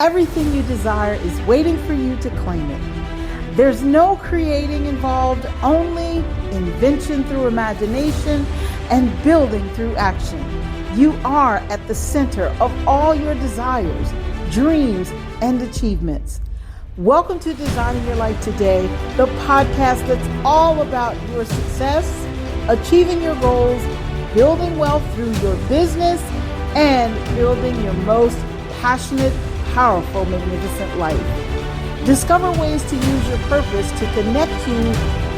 Everything you desire is waiting for you to claim it. There's no creating involved, only invention through imagination and building through action. You are at the center of all your desires, dreams, and achievements. Welcome to Designing Your Life Today, the podcast that's all about your success, achieving your goals, building wealth through your business, and building your most passionate, powerful, magnificent life. Discover ways to use your purpose to connect you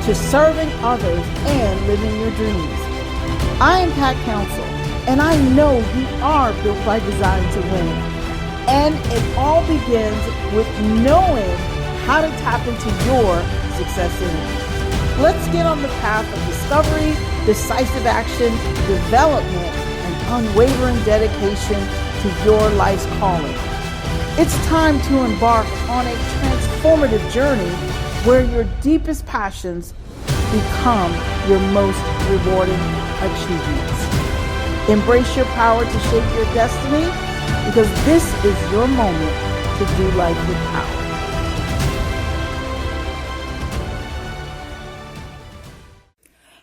to serving others and living your dreams. I am Pat Council, and I know you are built by design to win. And it all begins with knowing how to tap into your success energy. Let's get on the path of discovery, decisive action, development, and unwavering dedication to your life's calling. It's time to embark on a transformative journey where your deepest passions become your most rewarding achievements. Embrace your power to shape your destiny, because this is your moment to do life with power.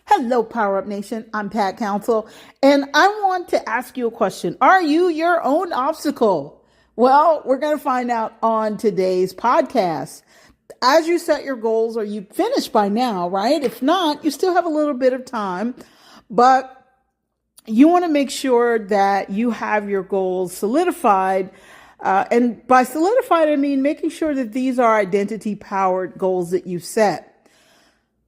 Hello, Power Up Nation. I'm Pat Council, and I want to ask you a question. Are you your own obstacle? Well, we're going to find out on today's podcast. As you set your goals, are you finished by now, right? If not, you still have a little bit of time, but you want to make sure that you have your goals solidified. And by solidified, I mean making sure that these are identity-powered goals that you set.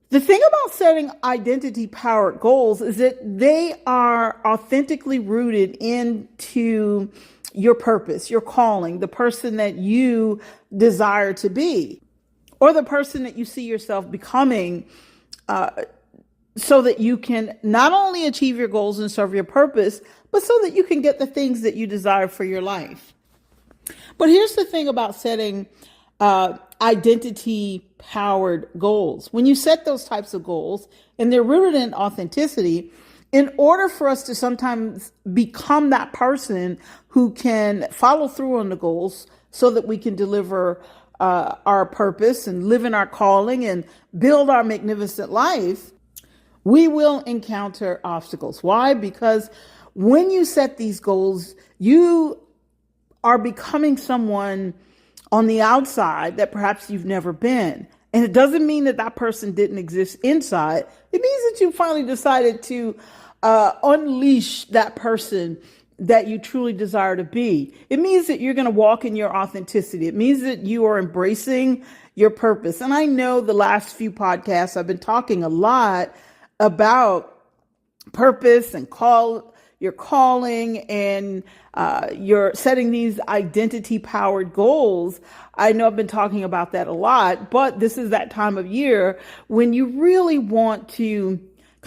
The thing about setting identity-powered goals is that they are authentically rooted into your purpose, your calling, the person that you desire to be, or the person that you see yourself becoming, so that you can not only achieve your goals and serve your purpose, but so that you can get the things that you desire for your life. But here's the thing about setting identity-powered goals. When you set those types of goals, and they're rooted in authenticity, in order for us to sometimes become that person who can follow through on the goals so that we can deliver our purpose and live in our calling and build our magnificent life, we will encounter obstacles. Why? Because when you set these goals, you are becoming someone on the outside that perhaps you've never been. And it doesn't mean that that person didn't exist inside. It means that you finally decided to unleash that person that you truly desire to be. It means that you're going to walk in your authenticity. It means that you are embracing your purpose. And I know the last few podcasts I've been talking a lot about purpose and your calling and you're setting these identity-powered goals. I know I've been talking about that a lot, but this is that time of year when you really want to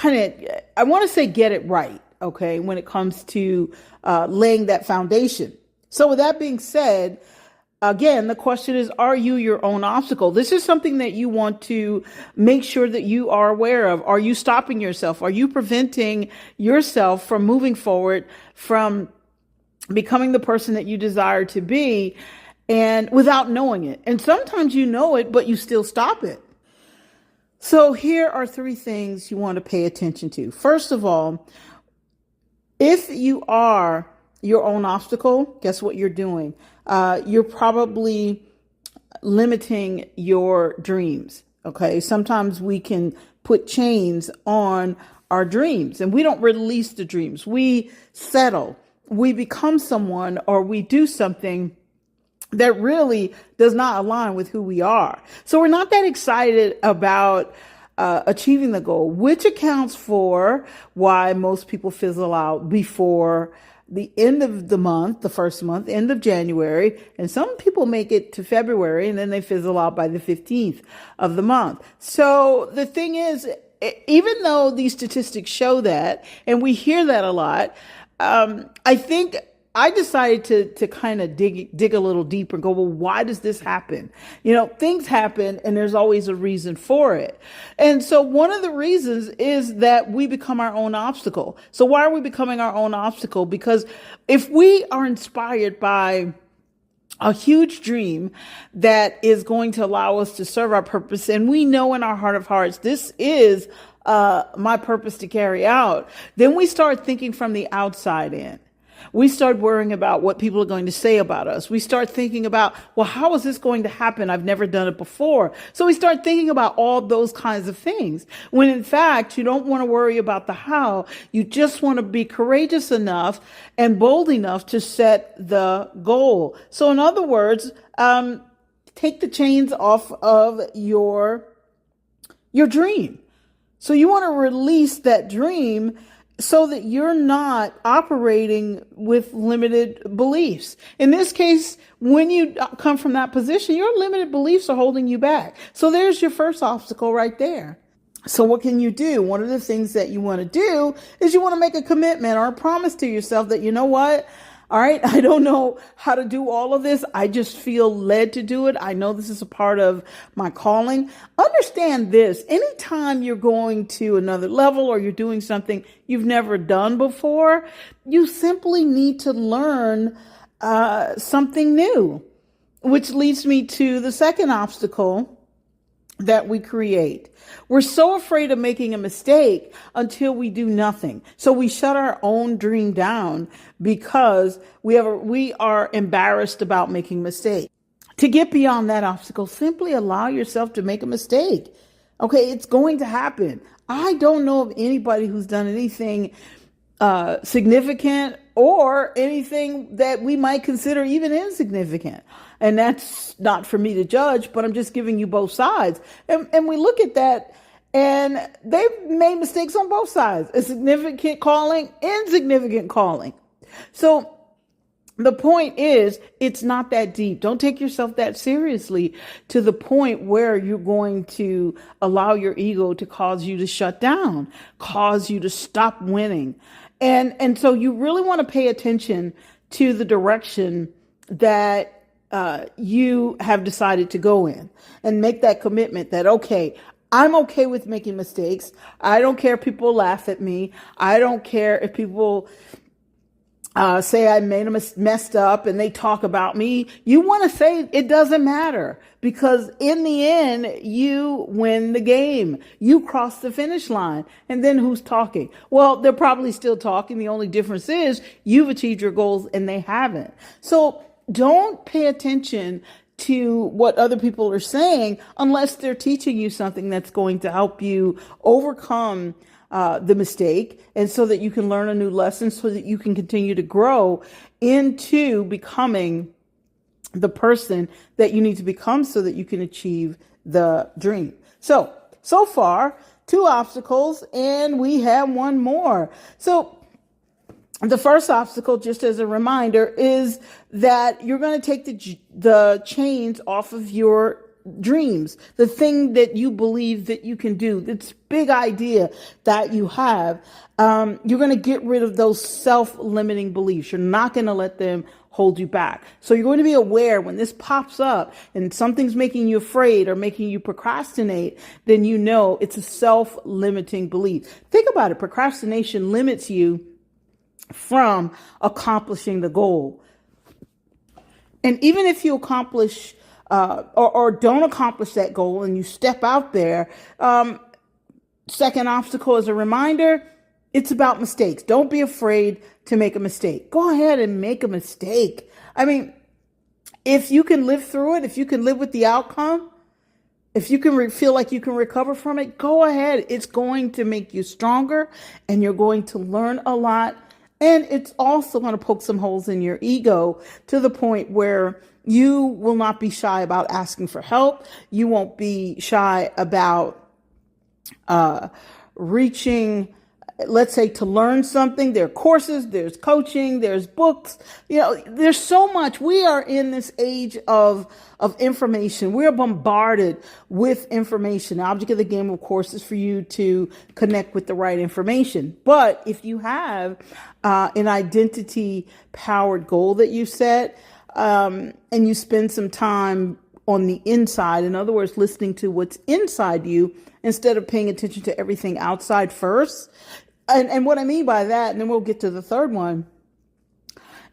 I want to say get it right, okay, when it comes to laying that foundation. So with that being said, again, the question is, are you your own obstacle? This is something that you want to make sure that you are aware of. Are you stopping yourself? Are you preventing yourself from moving forward, from becoming the person that you desire to be, and without knowing it? And sometimes you know it, but you still stop it. So here are 3 things you want to pay attention to. First of all, if you are your own obstacle, guess what you're doing? You're probably limiting your dreams. Okay. Sometimes we can put chains on our dreams and we don't release the dreams. We settle, we become someone, or we do something that really does not align with who we are. So we're not that excited about achieving the goal, which accounts for why most people fizzle out before the end of the month, the first month, end of January. And some people make it to February and then they fizzle out by the 15th of the month. So the thing is, even though these statistics show that, and we hear that a lot, I think I decided to kind of dig a little deeper and go, well, why does this happen? You know, things happen and there's always a reason for it. And so one of the reasons is that we become our own obstacle. So why are we becoming our own obstacle? Because if we are inspired by a huge dream that is going to allow us to serve our purpose. And we know in our heart of hearts, this is my purpose to carry out. Then we start thinking from the outside in. We start worrying about what people are going to say about us. We start thinking about, well, how is this going to happen? I've never done it before. So we start thinking about all those kinds of things, when in fact, you don't want to worry about the how. You just want to be courageous enough and bold enough to set the goal. So in other words, take the chains off of your dream. So you want to release that dream so that you're not operating with limited beliefs. In this case, when you come from that position, your limited beliefs are holding you back. So there's your first obstacle right there. So what can you do? One of the things that you want to do is you want to make a commitment or a promise to yourself that, you know what? All right, I don't know how to do all of this. I just feel led to do it. I know this is a part of my calling. Understand this. Anytime you're going to another level or you're doing something you've never done before, you simply need to learn something new, which leads me to the second obstacle that we create. We're so afraid of making a mistake until we do nothing. So we shut our own dream down because we are embarrassed about making mistakes. To get beyond that obstacle, simply allow yourself to make a mistake. Okay, it's going to happen. I don't know of anybody who's done anything significant or anything that we might consider even insignificant. And that's not for me to judge, but I'm just giving you both sides. And we look at that, and they've made mistakes on both sides. A significant calling, insignificant calling. So the point is, it's not that deep. Don't take yourself that seriously to the point where you're going to allow your ego to cause you to shut down, cause you to stop winning. And so you really want to pay attention to the direction that you have decided to go in, and make that commitment that, okay, I'm okay with making mistakes. I don't care if people laugh at me. I don't care if people say I messed up and they talk about me. You want to say it doesn't matter, because in the end, you win the game. You cross the finish line. And then who's talking? Well, they're probably still talking. The only difference is you've achieved your goals and they haven't. So don't pay attention to what other people are saying unless they're teaching you something that's going to help you overcome the mistake, and so that you can learn a new lesson, so that you can continue to grow into becoming the person that you need to become so that you can achieve the dream. So far, 2 obstacles, and we have one more. So the first obstacle, just as a reminder, is that you're going to take the chains off of your dreams, the thing that you believe that you can do, this big idea that you have. You're going to get rid of those self-limiting beliefs. You're not going to let them hold you back. So you're going to be aware when this pops up and something's making you afraid or making you procrastinate, then you know it's a self-limiting belief. Think about it. Procrastination limits you from accomplishing the goal. And even if you accomplish or don't accomplish that goal and you step out there, second obstacle is a reminder, it's about mistakes. Don't be afraid to make a mistake. Go ahead and make a mistake. I mean, if you can live through it, if you can live with the outcome, if you can feel like you can recover from it, go ahead. It's going to make you stronger, and you're going to learn a lot. And it's also going to poke some holes in your ego to the point where you will not be shy about asking for help. You won't be shy about reaching, let's say, to learn something. There are courses, there's coaching, there's books. You know, there's so much. We are in this age of information. We're bombarded with information. The object of the game, of course, is for you to connect with the right information. But if you have an identity-powered goal that you set, and you spend some time on the inside, in other words, listening to what's inside you instead of paying attention to everything outside first. And what I mean by that, and then we'll get to the third one,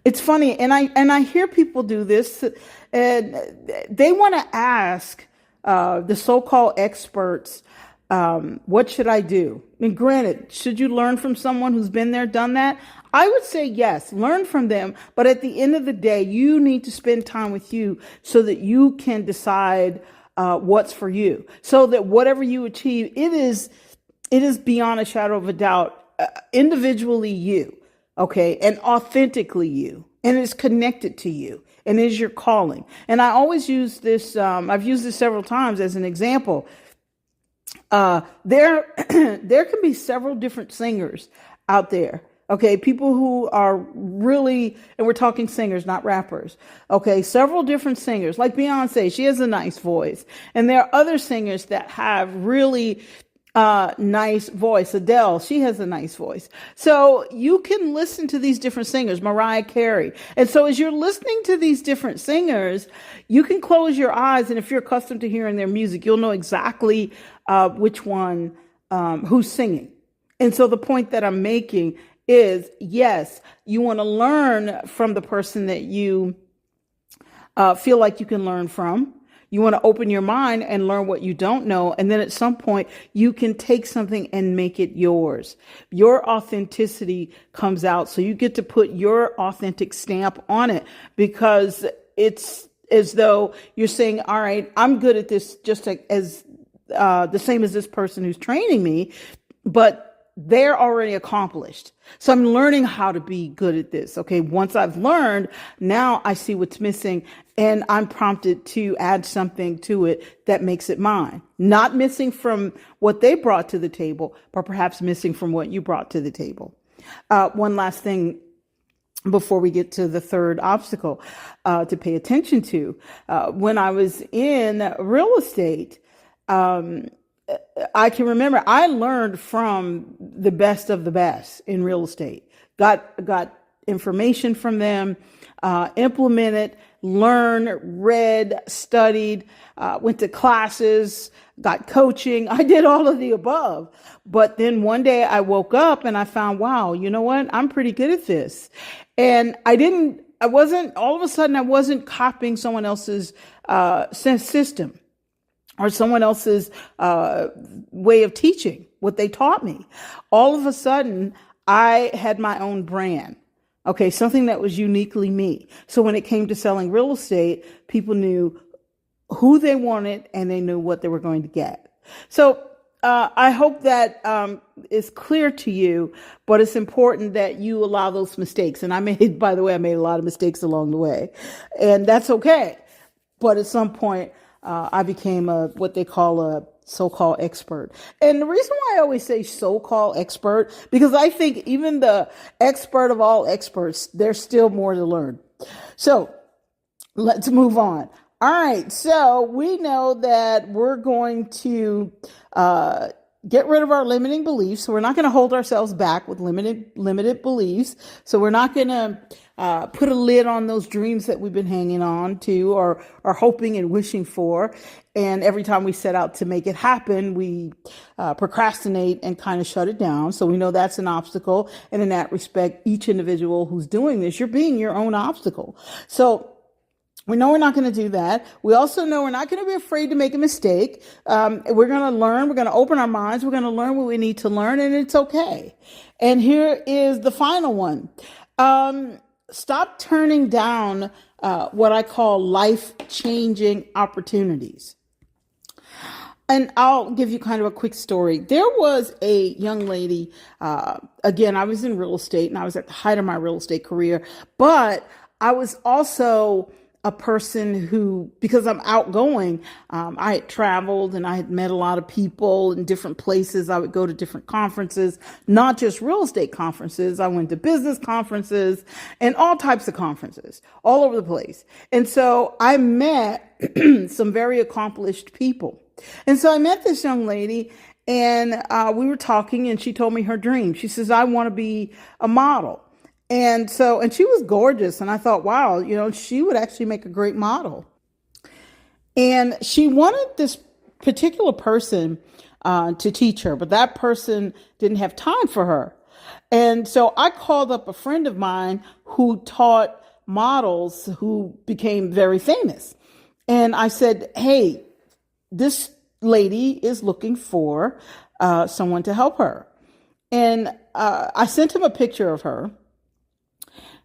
It's funny, and I hear people do this, and they want to ask the so-called experts, what should I do? And granted, should you learn from someone who's been there, done that? I would say yes, learn from them. But at the end of the day, you need to spend time with you so that you can decide what's for you. So that whatever you achieve, it is beyond a shadow of a doubt, individually you, okay, and authentically you, and it's connected to you, and is your calling. And I always use this. I've used this several times as an example. There there can be several different singers out there. Okay, people who are really, and we're talking singers, not rappers. Okay, several different singers, like Beyonce, she has a nice voice. And there are other singers that have really nice voice. Adele, she has a nice voice. So you can listen to these different singers, Mariah Carey. And so as you're listening to these different singers, you can close your eyes. And if you're accustomed to hearing their music, you'll know exactly which one, who's singing. And so the point that I'm making is, yes, you want to learn from the person that you feel like you can learn from. You want to open your mind and learn what you don't know. And then at some point, you can take something and make it yours. Your authenticity comes out. So you get to put your authentic stamp on it, because it's as though you're saying, all right, I'm good at this just as the same as this person who's training me, but they're already accomplished. So I'm learning how to be good at this. Okay. Once I've learned, now I see what's missing, and I'm prompted to add something to it that makes it mine. Not missing from what they brought to the table, but perhaps missing from what you brought to the table. One last thing before we get to the third obstacle to pay attention to. When I was in real estate, I can remember I learned from the best of the best in real estate. Got information from them, implemented, learned, read, studied, went to classes, got coaching. I did all of the above. But then one day I woke up and I found, wow, you know what? I'm pretty good at this. And I wasn't copying someone else's system, or someone else's way of teaching what they taught me. All of a sudden, I had my own brand. Okay, something that was uniquely me. So when it came to selling real estate, people knew who they wanted and they knew what they were going to get. So I hope that is clear to you, but it's important that you allow those mistakes. And I made a lot of mistakes along the way, and that's okay. But at some point, I became what they call a so-called expert. And the reason why I always say so-called expert, because I think even the expert of all experts, there's still more to learn. So let's move on. All right. So we know that we're going to get rid of our limiting beliefs. So we're not going to hold ourselves back with limited beliefs. So we're not going to put a lid on those dreams that we've been hanging on to, or hoping and wishing for. And every time we set out to make it happen, we procrastinate and kind of shut it down. So we know that's an obstacle. And in that respect, each individual who's doing this, you're being your own obstacle. So we know we're not going to do that. We also know we're not going to be afraid to make a mistake. We're going to learn. We're going to open our minds. We're going to learn what we need to learn, and it's okay. And here is the final one. Stop turning down what I call life-changing opportunities. And I'll give you kind of a quick story. There was a young lady, again, I was in real estate, and I was at the height of my real estate career, but I was also a person who, because I'm outgoing, I had traveled and I had met a lot of people in different places. I would go to different conferences, not just real estate conferences. I went to business conferences and all types of conferences all over the place. And so I met some very accomplished people. And so I met this young lady, and we were talking, and she told me her dream. She says, I want to be a model. And she was gorgeous. And I thought, wow, she would actually make a great model. And she wanted this particular person to teach her, but that person didn't have time for her. And so I called up a friend of mine who taught models who became very famous. And I said, hey, this lady is looking for someone to help her. And I sent him a picture of her.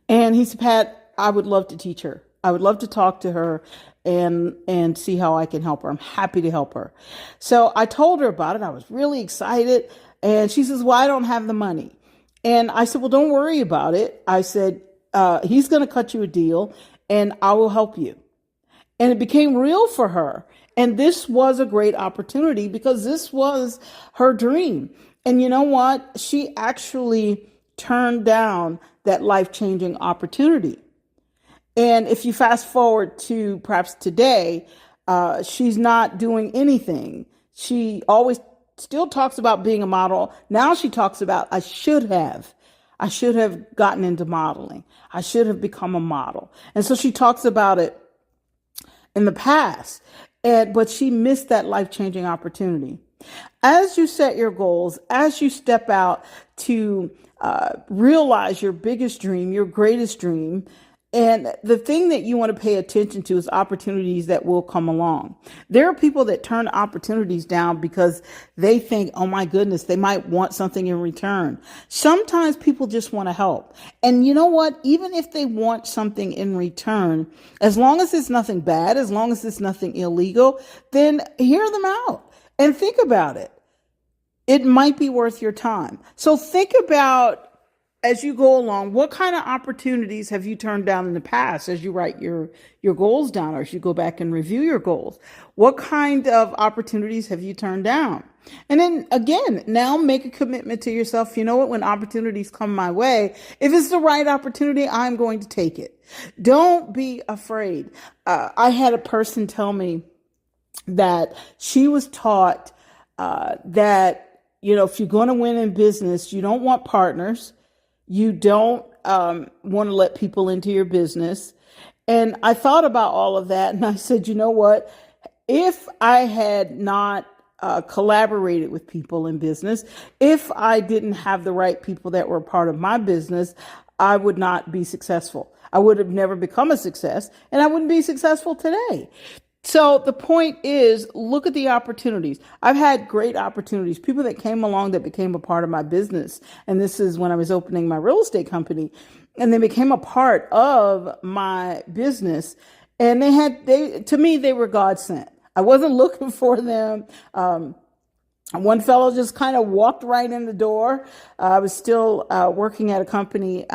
And he said, Pat, I would love to teach her. I would love to talk to her and see how I can help her. I'm happy to help her. So I told her about it. I was really excited. And she says, well, I don't have the money. And I said, well, don't worry about it. I said, he's going to cut you a deal and I will help you. And it became real for her. And this was a great opportunity because this was her dream. And you know what? She actually turned down that life-changing opportunity. And if you fast forward to perhaps today, she's not doing anything. She always still talks about being a model. Now she talks about, I should have gotten into modeling. I should have become a model. And so she talks about it in the past, but she missed that life-changing opportunity. As you set your goals, as you step out to realize your biggest dream, your greatest dream, and the thing that you want to pay attention to is opportunities that will come along. There are people that turn opportunities down because they think, oh my goodness, they might want something in return. Sometimes people just want to help. And you know what? Even if they want something in return, as long as it's nothing bad, as long as it's nothing illegal, then hear them out and think about it. It might be worth your time. So think about, as you go along, what kind of opportunities have you turned down in the past as you write your goals down, or as you go back and review your goals? What kind of opportunities have you turned down? And then again, now make a commitment to yourself. You know what? When opportunities come my way, if it's the right opportunity, I'm going to take it. Don't be afraid. I had a person tell me that she was taught that, if you're going to win in business, you don't want partners. You don't want to let people into your business. And I thought about all of that and I said, you know what? If I had not collaborated with people in business, if I didn't have the right people that were part of my business, I would not be successful. I would have never become a success and I wouldn't be successful today. So the point is, look at the opportunities. I've had great opportunities, people that came along that became a part of my business. And this is when I was opening my real estate company, and they became a part of my business. And to me, they were God sent. I wasn't looking for them. One fellow just kind of walked right in the door. I was still working at a company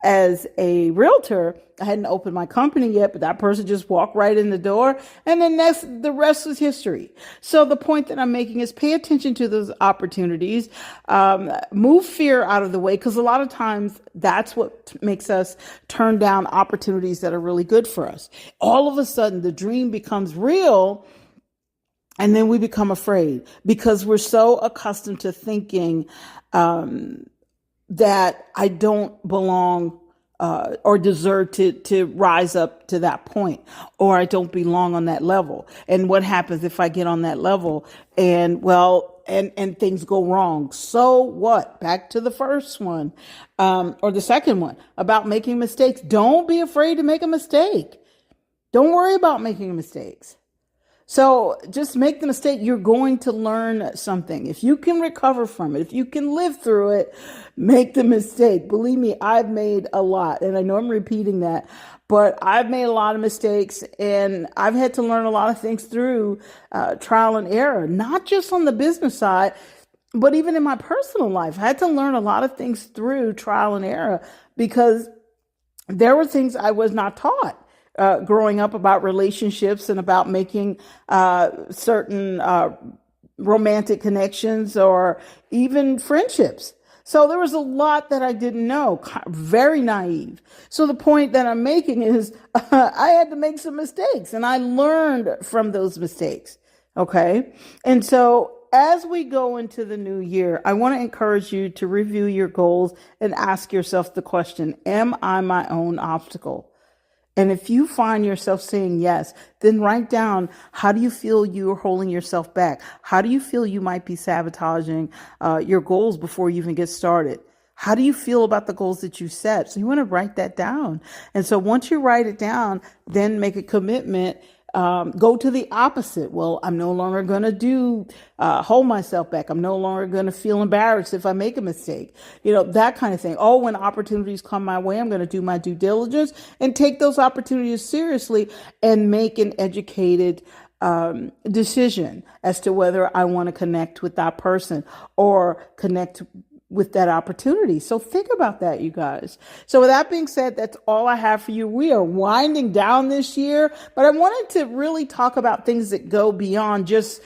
as a realtor. I hadn't opened my company yet, but that person just walked right in the door. And then the rest was history. So the point that I'm making is pay attention to those opportunities, move fear out of the way, because a lot of times that's what makes us turn down opportunities that are really good for us. All of a sudden, the dream becomes real. And then we become afraid because we're so accustomed to thinking that I don't belong or deserve to rise up to that point, or I don't belong on that level. And what happens if I get on that level and things go wrong? So what? Back to the first one, or the second one about making mistakes. Don't be afraid to make a mistake. Don't worry about making mistakes. So just make the mistake. You're going to learn something. If you can recover from it, if you can live through it, make the mistake. Believe me, I've made a lot. And I know I'm repeating that, but I've made a lot of mistakes and I've had to learn a lot of things through trial and error, not just on the business side, but even in my personal life. I had to learn a lot of things through trial and error because there were things I was not taught. Growing up about relationships and about making certain romantic connections or even friendships. So there was a lot that I didn't know, very naive. So the point that I'm making is I had to make some mistakes and I learned from those mistakes. Okay. And so as we go into the new year, I want to encourage you to review your goals and ask yourself the question, am I my own obstacle? And if you find yourself saying yes, then write down, how do you feel you're holding yourself back? How do you feel you might be sabotaging your goals before you even get started? How do you feel about the goals that you set? So you want to write that down. And so once you write it down, then make a commitment. Go to the opposite. Well, I'm no longer going to hold myself back. I'm no longer going to feel embarrassed if I make a mistake. That kind of thing. Oh, when opportunities come my way, I'm going to do my due diligence and take those opportunities seriously and make an educated decision as to whether I want to connect with that person or connect with that opportunity. So think about that, you guys. So with that being said, that's all I have for you. We are winding down this year, but I wanted to really talk about things that go beyond just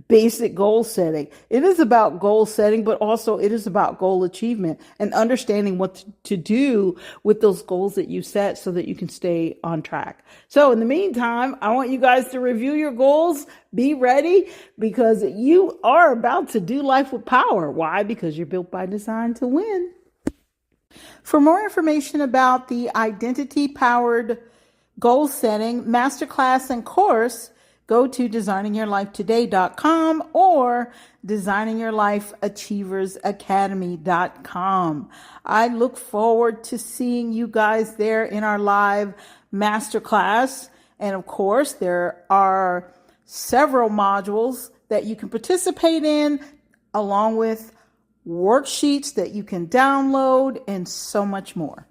basic goal setting. It is about goal setting, but also it is about goal achievement and understanding what to do with those goals that you set so that you can stay on track. So in the meantime, I want you guys to review your goals. Be ready, because you are about to do life with power. Why? Because you're built by design to win. For more information about the identity-powered goal setting masterclass and course, go to designingyourlifetoday.com or designingyourlifeachieversacademy.com. I look forward to seeing you guys there in our live masterclass. And of course, there are several modules that you can participate in, along with worksheets that you can download and so much more.